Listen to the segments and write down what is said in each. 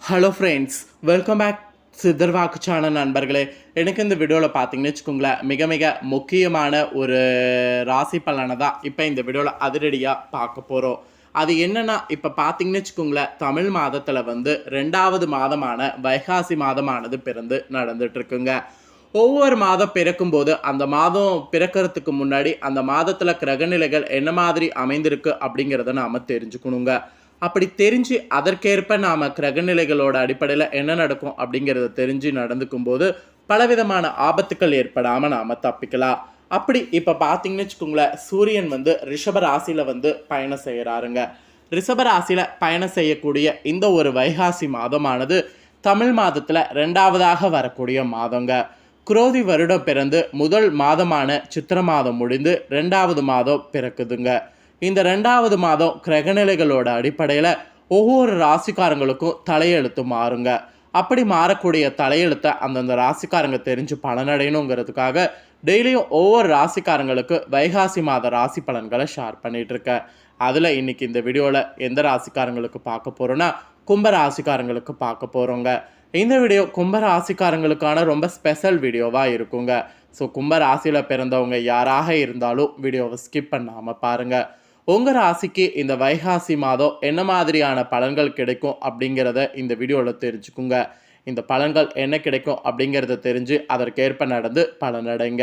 Hello friends, welcome back Sitharvakku channel நண்பர்களே. எனக்கு இந்த வீடியோவில் பார்த்தீங்கன்னு வச்சுக்கோங்களேன், மிக மிக முக்கியமான ஒரு ராசி பலனை தான் இப்போ இந்த வீடியோவில் அதிரடியாக பார்க்க போகிறோம். அது என்னென்னா, இப்போ பார்த்தீங்கன்னு வச்சுக்கோங்களேன், தமிழ் மாதத்தில் வந்து 2வது மாதமான வைகாசி மாதமானது பிறந்து நடந்துட்டுருக்குங்க. ஒவ்வொரு மாதம் பிறக்கும்போது அந்த மாதம் பிறக்கிறதுக்கு முன்னாடி அந்த மாதத்தில் கிரகநிலைகள் என்ன மாதிரி அமைந்திருக்கு அப்படிங்கிறத நாம் தெரிஞ்சுக்கணுங்க. அப்படி தெரிஞ்சு அதற்கேற்ப நாம் கிரகநிலைகளோட அடிப்படையில் என்ன நடக்கும் அப்படிங்கிறத தெரிஞ்சு நடந்துக்கும் போது பலவிதமான ஆபத்துக்கள் ஏற்படாமல் நாம் தப்பிக்கலாம். அப்படி இப்போ பார்த்தீங்கன்னு வச்சுக்கோங்களேன், சூரியன் வந்து ரிஷப ராசியில் வந்து பயணம் செய்கிறாருங்க. ரிஷப ராசியில் பயணம் செய்யக்கூடிய இந்த ஒரு வைகாசி மாதமானது தமிழ் மாதத்தில் 2வதாக வரக்கூடிய மாதங்க. குரோதி வருடம் பிறந்து முதல் மாதமான சித்திர மாதம் முடிந்து 2வது மாதம் பிறக்குதுங்க. இந்த 2வது மாதம் கிரகநிலைகளோட அடிப்படையில் ஒவ்வொரு ராசிக்காரங்களுக்கும் தலையெழுத்து மாறுங்க. அப்படி மாறக்கூடிய தலையெழுத்தை அந்தந்த ராசிக்காரங்க தெரிஞ்சு பலனடையணுங்கிறதுக்காக டெய்லியும் ஒவ்வொரு ராசிக்காரங்களுக்கு வைகாசி மாத ராசி பலன்களை ஷேர் பண்ணிட்டு இருக்கேன். அதில் இன்னைக்கு இந்த வீடியோவில் எந்த ராசிக்காரங்களுக்கு பார்க்க போகிறோன்னா, கும்ப ராசிக்காரங்களுக்கு பார்க்க போகிறோங்க. இந்த வீடியோ கும்ப ராசிக்காரங்களுக்கான ரொம்ப ஸ்பெஷல் வீடியோவாக இருக்குங்க. ஸோ கும்ப ராசியில் பிறந்தவங்க யாராக இருந்தாலும் வீடியோவை ஸ்கிப் பண்ணாமல் பாருங்கள். உங்கள் ராசிக்கு இந்த வைகாசி மாதம் என்ன மாதிரியான பலன்கள் கிடைக்கும் அப்படிங்கிறத இந்த வீடியோவில் தெரிஞ்சுக்குங்க. இந்த பலன்கள் என்ன கிடைக்கும் அப்படிங்கிறத தெரிஞ்சு அதற்கேற்ப நடந்து பலனடைங்க.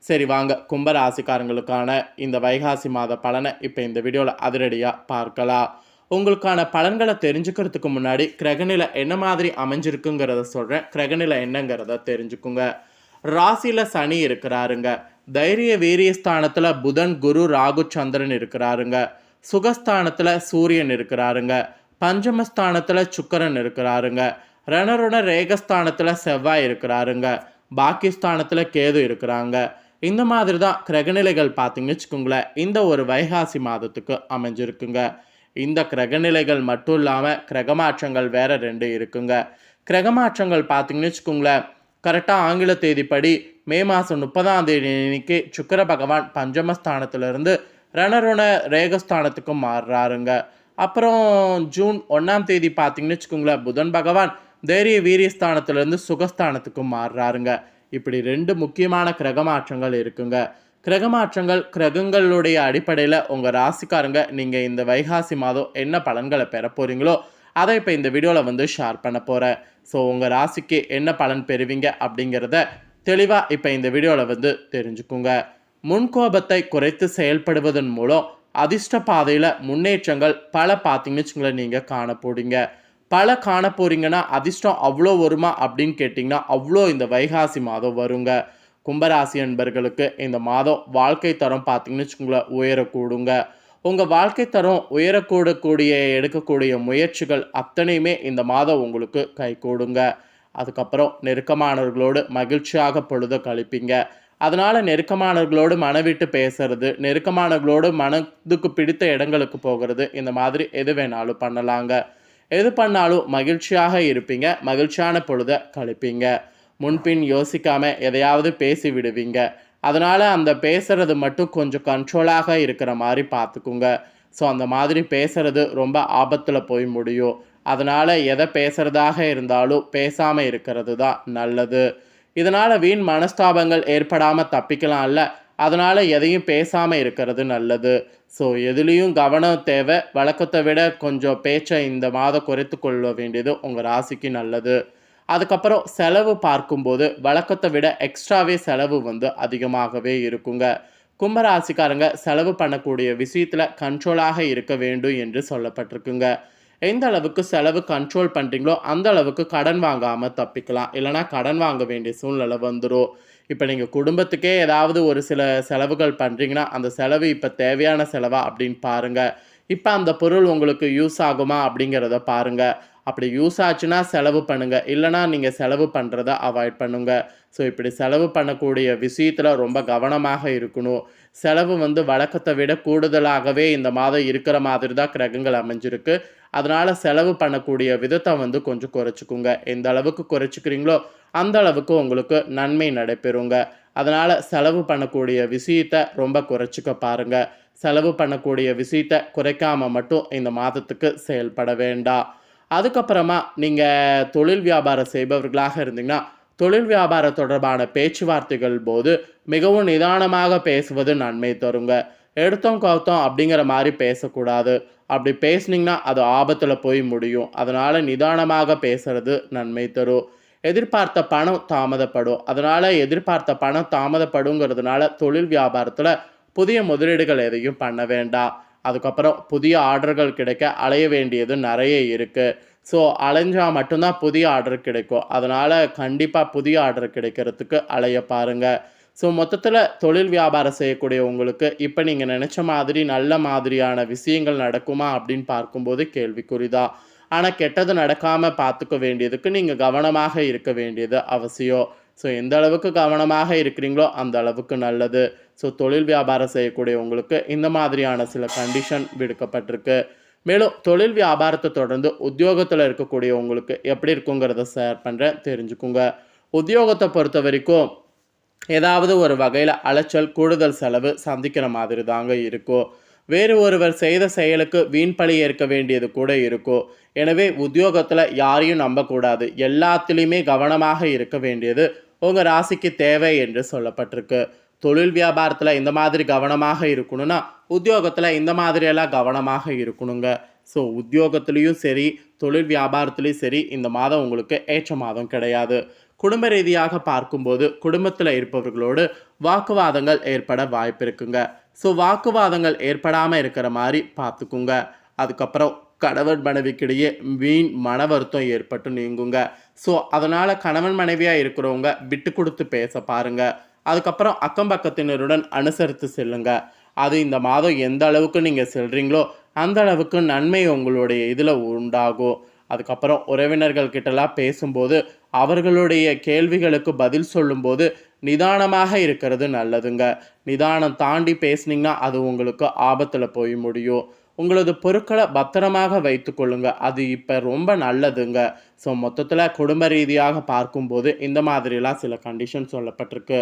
சரி வாங்க, கும்ப ராசிக்காரங்களுக்கான இந்த வைகாசி மாத பலனை இப்போ இந்த வீடியோவில் அதிரடியாக பார்க்கலாம். உங்களுக்கான பலன்களை தெரிஞ்சுக்கிறதுக்கு முன்னாடி கிரகநிலை என்ன மாதிரி அமைஞ்சிருக்குங்கிறத சொல்கிறேன். கிரகநிலை என்னங்கிறத தெரிஞ்சுக்குங்க. ராசியில் சனி இருக்கிறாருங்க. தைரிய வீரிய ஸ்தானத்தில் புதன், குரு, ராகு, சந்திரன் இருக்கிறாருங்க. சுகஸ்தானத்தில் சூரியன் இருக்கிறாருங்க. பஞ்சமஸ்தானத்தில் சுக்கரன் இருக்கிறாருங்க. ரணருட ரேகஸ்தானத்தில் செவ்வாய் இருக்கிறாருங்க. பாக்கியஸ்தானத்தில் கேது இருக்கிறாங்க. இந்த மாதிரி தான் கிரகநிலைகள் பார்த்தீங்கன்னு வச்சுக்கோங்களேன், இந்த ஒரு வைகாசி மாதத்துக்கு அமைஞ்சிருக்குங்க. இந்த கிரகநிலைகள் மட்டும் இல்லாமல் கிரகமாற்றங்கள் வேற 2 இருக்குங்க. கிரகமாற்றங்கள் பார்த்தீங்கன்னு வச்சுக்கோங்களேன், கரெக்டாக ஆங்கில தேதிப்படி மே மாதம் 30ஆம் தேதி அன்னைக்கு சுக்கிர பகவான் பஞ்சமஸ்தானத்திலிருந்து ரணருண ரேகஸ்தானத்துக்கு மாறுறாருங்க. அப்புறம் ஜூன் 1ஆம் தேதி பார்த்தீங்கன்னு வச்சுக்கோங்களேன், புதன் பகவான் தைரிய வீரியஸ்தானத்திலிருந்து சுகஸ்தானத்துக்கு மாறுறாருங்க. இப்படி 2 முக்கியமான கிரகமாற்றங்கள் இருக்குங்க. கிரகமாற்றங்கள் கிரகங்களுடைய அடிப்படையில் உங்கள் ராசிக்காரங்க நீங்கள் இந்த வைகாசி மாதம் என்ன பலன்களை பெற போகிறீங்களோ அதை இப்போ இந்த வீடியோவில் வந்து ஷேர் பண்ண போகிறேன். ஸோ உங்கள் ராசிக்கு என்ன பலன் பெறுவீங்க அப்படிங்கிறத தெளிவாக இப்போ இந்த வீடியோவில் வந்து தெரிஞ்சுக்குங்க. முன்கோபத்தை குறைத்து செயல்படுவதன் மூலம் அதிர்ஷ்ட பாதையில் முன்னேற்றங்கள் பல பார்த்தீங்கன்னு வச்சுங்களேன் நீங்கள் காண போறீங்க. பல காண போறீங்கன்னா அதிர்ஷ்டம் அவ்வளோ வருமா அப்படின்னு கேட்டிங்கன்னா அவ்வளோ இந்த வைகாசி மாதம் வருங்க. கும்பராசி என்பர்களுக்கு இந்த மாதம் வாழ்க்கை தரம் பார்த்தீங்கன்னு வச்சுக்கோங்களேன் உயரக்கூடுங்க. உங்கள் வாழ்க்கை தரம் உயரக்கூடக்கூடிய எடுக்கக்கூடிய முயற்சிகள் அத்தனையுமே இந்த மாதம் உங்களுக்கு கைகூடுங்க. அதுக்கப்புறம் நெருக்கமானவர்களோடு மகிழ்ச்சியாக பொழுத கழிப்பீங்க. அதனால் நெருக்கமானவர்களோடு மனவிட்டு பேசுறது, நெருக்கமானவர்களோடு மனதுக்கு பிடித்த இடங்களுக்கு போகிறது, இந்த மாதிரி எது வேணாலும் பண்ணலாங்க. எது பண்ணாலும் மகிழ்ச்சியாக இருப்பீங்க, மகிழ்ச்சியான பொழுத கழிப்பீங்க. முன்பின் யோசிக்காமல் எதையாவது பேசி விடுவீங்க. அதனால் அந்த பேசுகிறது மட்டும் கொஞ்சம் கண்ட்ரோலாக இருக்கிற மாதிரி பார்த்துக்குங்க. ஸோ அந்த மாதிரி பேசுகிறது ரொம்ப ஆபத்தில் போய் முடியும். அதனால் எதை பேசுகிறதாக இருந்தாலும் பேசாமல் இருக்கிறது தான் நல்லது. இதனால் வீண் மனஸ்தாபங்கள் ஏற்படாமல் தப்பிக்கலாம்ல. அதனால் எதையும் பேசாமல் இருக்கிறது நல்லது. ஸோ எதுலேயும் கவனம் தேவை. வழக்கத்தை விட கொஞ்சம் பேச்சை இந்த மாதம் குறைத்து கொள்ள வேண்டியது உங்கள் ராசிக்கு நல்லது. அதுக்கப்புறம் செலவு பார்க்கும்போது வழக்கத்தை விட எக்ஸ்ட்ராவே செலவு வந்து அதிகமாகவே இருக்குங்க. கும்பராசிக்காரங்க செலவு பண்ணக்கூடிய விஷயத்தில் கண்ட்ரோலாக இருக்க வேண்டும் என்று சொல்லப்பட்டிருக்குங்க. எந்த அளவுக்கு செலவு கண்ட்ரோல் பண்ணுறீங்களோ அந்த அளவுக்கு கடன் வாங்காமல் தப்பிக்கலாம். இல்லைனா கடன் வாங்க வேண்டிய சூழ்நிலை வந்துடும். இப்போ நீங்கள் குடும்பத்துக்கே ஏதாவது ஒரு சில செலவுகள் பண்ணுறீங்கன்னா அந்த செலவு இப்போ தேவையான செலவா அப்படின்னு பாருங்கள். இப்போ அந்த பொருள் உங்களுக்கு யூஸ் ஆகுமா அப்படிங்கிறத பாருங்கள். அப்படி யூஸ் ஆச்சுன்னா செலவு பண்ணுங்கள், இல்லைனா நீங்கள் செலவு பண்ணுறத அவாய்ட் பண்ணுங்க. ஸோ இப்படி செலவு பண்ணக்கூடிய விஷயத்தில் ரொம்ப கவனமாக இருக்கணும். செலவு வந்து வழக்கத்தை விட கூடுதலாகவே இந்த மாதம் இருக்கிற மாதிரி தான் கிரகங்கள் அமைஞ்சிருக்கு. அதனால் செலவு பண்ணக்கூடிய விதத்தை வந்து கொஞ்சம் குறைச்சிக்குங்க. எந்த அளவுக்கு குறைச்சிக்கிறீங்களோ அந்த அளவுக்கு உங்களுக்கு நன்மை நடைபெறுங்க. அதனால் செலவு பண்ணக்கூடிய விஷயத்தை ரொம்ப குறைச்சிக்க பாருங்கள். செலவு பண்ணக்கூடிய விஷயத்தை குறைக்காமல் மட்டும் இந்த மாதத்துக்கு செயல்பட வேண்டாம். அதுக்கப்புறமா நீங்கள் தொழில் வியாபாரம் செய்பவர்களாக இருந்தீங்கன்னா தொழில் வியாபாரம் தொடர்பான பேச்சுவார்த்தைகள் போது மிகவும் நிதானமாக பேசுவது நன்மை தருங்க. எடுத்தோம் கவுத்தோம் அப்படிங்கிற மாதிரி பேசக்கூடாது. அப்படி பேசுனீங்கன்னா அது ஆபத்தில் போய் முடியும். அதனால் நிதானமாக பேசுறது நன்மை தரும். எதிர்பார்த்த பணம் தாமதப்படும். அதனால் எதிர்பார்த்த பணம் தாமதப்படுங்கிறதுனால தொழில் வியாபாரத்தில் புதிய முதலீடுகள் எதையும் பண்ண வேண்டாம். அதுக்கப்புறம் புதிய ஆர்டர்கள் கிடைக்க அலைய வேண்டியது நிறைய இருக்குது. ஸோ அலைஞ்சால் மட்டும்தான் புதிய ஆர்டர் கிடைக்கும். அதனால் கண்டிப்பாக புதிய ஆர்டர் கிடைக்கிறதுக்கு அலைய பாருங்கள். ஸோ மொத்தத்தில் தொழில் வியாபாரம் செய்யக்கூடிய உங்களுக்கு இப்போ நீங்கள் நினச்ச மாதிரி நல்ல மாதிரியான விஷயங்கள் நடக்குமா அப்படின்னு பார்க்கும்போது கேள்விக்குறிதான். ஆனால் கெட்டது நடக்காமல் பார்த்துக்க வேண்டியதுக்கு நீங்கள் கவனமாக இருக்க வேண்டியது அவசியம். ஸோ எந்த அளவுக்கு கவனமாக இருக்கிறீங்களோ அந்த அளவுக்கு நல்லது. ஸோ தொழில் வியாபாரம் செய்யக்கூடிய உங்களுக்கு இந்த மாதிரியான சில கண்டிஷன் விடுக்கப்பட்டிருக்கு. மேலும் தொழில் வியாபாரத்தை தொடர்ந்து உத்தியோகத்தில் இருக்கக்கூடிய உங்களுக்கு எப்படி இருக்குங்கிறத ஷேர் பண்ணுறேன், தெரிஞ்சுக்குங்க. உத்தியோகத்தை பொறுத்த வரைக்கும் ஏதாவது ஒரு வகையில் அலைச்சல் கூடுதல் செலவு சந்திக்கிற மாதிரி தாங்க இருக்கும். வேறு ஒருவர் செய்த செயலுக்கு வீண்பழி ஏற்க வேண்டியது கூட இருக்கும். எனவே உத்தியோகத்தில் யாரையும் நம்பக்கூடாது. எல்லாத்துலேயுமே கவனமாக இருக்க வேண்டியது உங்கள் ராசிக்கு தேவை என்று சொல்லப்பட்டிருக்கு. தொழில் வியாபாரத்தில் இந்த மாதிரி கவனமாக இருக்கணும்னா உத்தியோகத்தில் இந்த மாதிரியெல்லாம் கவனமாக இருக்கணுங்க. ஸோ உத்தியோகத்துலேயும் சரி தொழில் வியாபாரத்துலேயும் சரி இந்த மாதம் உங்களுக்கு ஏற்ற மாதம் கிடையாது. குடும்ப ரீதியாக பார்க்கும்போது குடும்பத்தில் இருப்பவர்களோடு வாக்குவாதங்கள் ஏற்பட வாய்ப்பு இருக்குங்க. ஸோ வாக்குவாதங்கள் ஏற்படாமல் இருக்கிற மாதிரி பார்த்துக்குங்க. அதுக்கப்புறம் கணவன் மனைவிக்கிடையே வீண் மன வருத்தம் ஏற்பட்டு நீங்குங்க. ஸோ அதனால் கணவன் மனைவியாக இருக்கிறவங்க விட்டு கொடுத்து பேச பாருங்கள். அதுக்கப்புறம் அக்கம் பக்கத்தினருடன் அனுசரித்து செல்லுங்க. அது இந்த மாதம் எந்த அளவுக்கு நீங்கள் செல்கிறீங்களோ அந்த அளவுக்கு நன்மை உங்களுடைய இதில் உண்டாகும். அதுக்கப்புறம் உறவினர்கள் கிட்டலாம் பேசும்போது அவர்களுடைய கேள்விகளுக்கு பதில் சொல்லும்போது நிதானமாக இருக்கிறது நல்லதுங்க. நிதானம் தாண்டி பேசுனீங்கன்னா அது உங்களுக்கு ஆபத்தில் போய் முடியும். உங்களது பொருட்களை பத்திரமாக வைத்து கொள்ளுங்க. அது இப்போ ரொம்ப நல்லதுங்க. ஸோ மொத்தத்தில் குடும்ப ரீதியாக பார்க்கும்போது இந்த மாதிரிலாம் சில கண்டிஷன் சொல்லப்பட்டிருக்கு.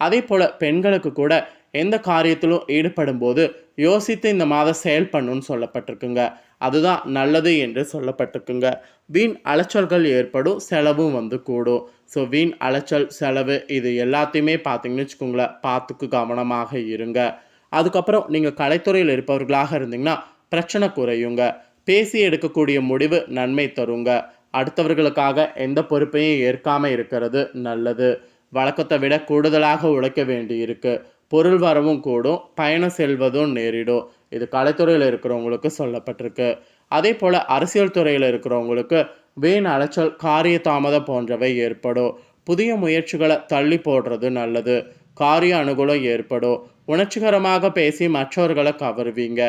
அதே போல் பெண்களுக்கு கூட எந்த காரியத்திலும் ஈடுபடும் போது யோசித்து இந்த மாதம் செயல் பண்ணுன்னு சொல்லப்பட்டிருக்குங்க. அதுதான் நல்லது என்று சொல்லப்பட்டிருக்குங்க. வீண் அலைச்சல்கள் ஏற்படும், செலவும் வந்து கூடும். ஸோ வீண் அலைச்சல் செலவு இது எல்லாத்தையுமே பார்த்தீங்கன்னு வச்சுக்கோங்களேன், பார்த்துக்கு கவனமாக இருங்க. அதுக்கப்புறம் நீங்கள் கலைத்துறையில் இருப்பவர்களாக இருந்தீங்கன்னா பிரச்சனை குறையுங்க. பேசி எடுக்கக்கூடிய முடிவு நன்மை தருங்க. அடுத்தவர்களுக்காக எந்த பொறுப்பையும் ஏற்காமல் இருக்கிறது நல்லது. வழக்கத்தை விட கூடுதலாக உழைக்க வேண்டி இருக்கு. பொருள் வரவும் கூடும், பயணம் செல்வதும் நேரிடும். இது கலைத்துறையில் இருக்கிறவங்களுக்கு சொல்லப்பட்டிருக்கு. அதே போல் அரசியல் துறையில் இருக்கிறவங்களுக்கு வீண் அலைச்சல், காரிய தாமதம் போன்றவை ஏற்படும். புதிய முயற்சிகளை தள்ளி போடுறது நல்லது. காரிய அனுகூலம் ஏற்படும். உணர்ச்சிகரமாக பேசி மற்றவர்களை கவருவீங்க.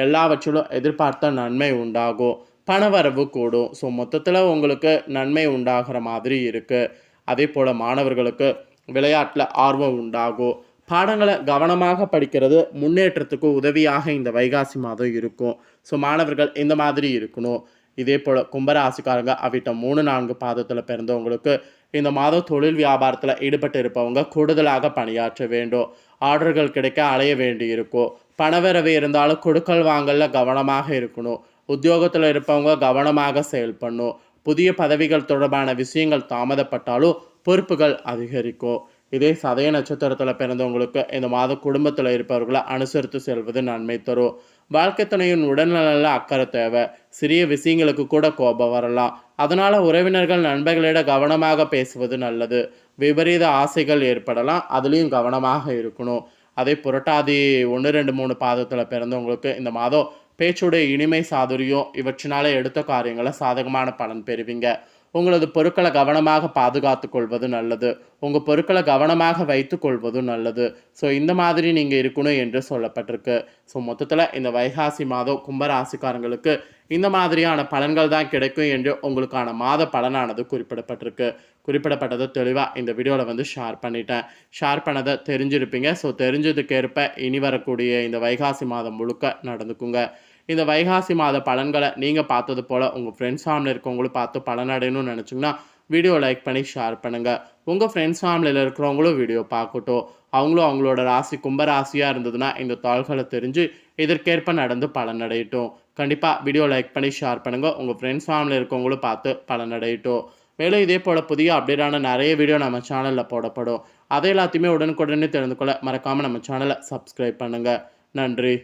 எல்லாவற்றிலும் எதிர்பார்த்த நன்மை உண்டாகும். பணவரவு கூடும். ஸோ மொத்தத்தில் உங்களுக்கு நன்மை உண்டாகிற மாதிரி இருக்குது. அதே போல் மாணவர்களுக்கு விளையாட்டில் ஆர்வம் உண்டாகும். பாடங்களை கவனமாக படிக்கிறது முன்னேற்றத்துக்கு உதவியாக இந்த வைகாசி மாதம் இருக்கும். ஸோ மாணவர்கள் இந்த மாதிரி இருக்கணும். இதே போல் கும்பராசிக்காரங்க அவிட்டம் 3-4 பாதத்தில் பிறந்தவங்களுக்கு இந்த மாதம் தொழில் வியாபாரத்தில் ஈடுபட்டு இருப்பவங்க கூடுதலாக பணியாற்ற வேண்டும். ஆர்டர்கள் கிடைக்க அலைய வேண்டி இருக்கும். பணவரவு இருந்தாலும் கொடுக்கல் வாங்கலில் கவனமாக இருக்கணும். உத்தியோகத்தில் இருப்பவங்க கவனமாக செயல்படணும். புதிய பதவிகள் தொடர்பான விஷயங்கள் தாமதப்பட்டாலும் பொறுப்புகள் அதிகரிக்கும். இதே சதய நட்சத்திரத்தில் பிறந்தவங்களுக்கு இந்த மாதம் குடும்பத்தில் இருப்பவர்களை அனுசரித்து செல்வது நன்மை தரும். வாழ்க்கை துணையின் உடல்நல அக்கறை தேவை. சிறிய விஷயங்களுக்கு கூட கோபம் வரலாம். அதனால் உறவினர்கள் நண்பர்களிடம் கவனமாக பேசுவது நல்லது. விபரீத ஆசைகள் ஏற்படலாம், அதுலேயும் கவனமாக இருக்கணும். அதே புரட்டாதி 1, 2, 3 பாதத்தில் பிறந்தவங்களுக்கு இந்த மாதம் பேச்சுடைய இனிமை, சாதுரியம் இவற்றினால எடுத்த காரியங்களை சாதகமான பலன் பெறுவீங்க. உங்களது பொருட்களை கவனமாக பாதுகாத்து கொள்வது நல்லது. உங்கள் பொருட்களை கவனமாக வைத்து கொள்வதும் நல்லது. ஸோ இந்த மாதிரி நீங்கள் இருக்கணும் என்று சொல்லப்பட்டிருக்கு. ஸோ மொத்தத்தில் இந்த வைகாசி மாதம் கும்பராசிக்காரங்களுக்கு இந்த மாதிரியான பலன்கள் தான் கிடைக்கும் என்று உங்களுக்கான மாத பலனானது குறிப்பிடப்பட்டிருக்கு. குறிப்பிடப்பட்டதை தெளிவாக இந்த வீடியோவில் வந்து ஷேர் பண்ணிட்டேன். ஷேர் பண்ணதை தெரிஞ்சிருப்பீங்க. ஸோ தெரிஞ்சதுக்கேற்ப இனி வரக்கூடிய இந்த வைகாசி மாதம் முழுக்க நடந்துக்குங்க. இந்த வைகாசி மாத பலன்களை நீங்கள் பார்த்தது போல் உங்கள் ஃப்ரெண்ட்ஸ் ஃபேமிலி இருக்கவங்களும் பார்த்து பலனடையணும்னு நினச்சிங்கன்னா வீடியோ லைக் பண்ணி ஷேர் பண்ணுங்கள். உங்கள் ஃப்ரெண்ட்ஸ் ஃபேமிலியில் இருக்கிறவங்களும் வீடியோ பார்க்கட்டும். அவங்களும் அவங்களோட ராசி கும்பராசியாக இருந்ததுன்னா இந்த தாள்களை தெரிஞ்சு இதற்கேற்ப நடந்து பலனடையட்டும். கண்டிப்பாக வீடியோ லைக் பண்ணி ஷேர் பண்ணுங்கள். உங்கள் ஃப்ரெண்ட்ஸ் ஃபேமிலி இருக்கவங்களும் பார்த்து பலனடையட்டும். மேலும் இதே போல் புதிய அப்டேட்டான நிறைய வீடியோ நம்ம சேனலில் போடப்படும். அதை எல்லாத்தையுமே உடனுக்குடனே தெரிந்து கொள்ள மறக்காமல் நம்ம சேனலை சப்ஸ்கிரைப் பண்ணுங்கள். நன்றி.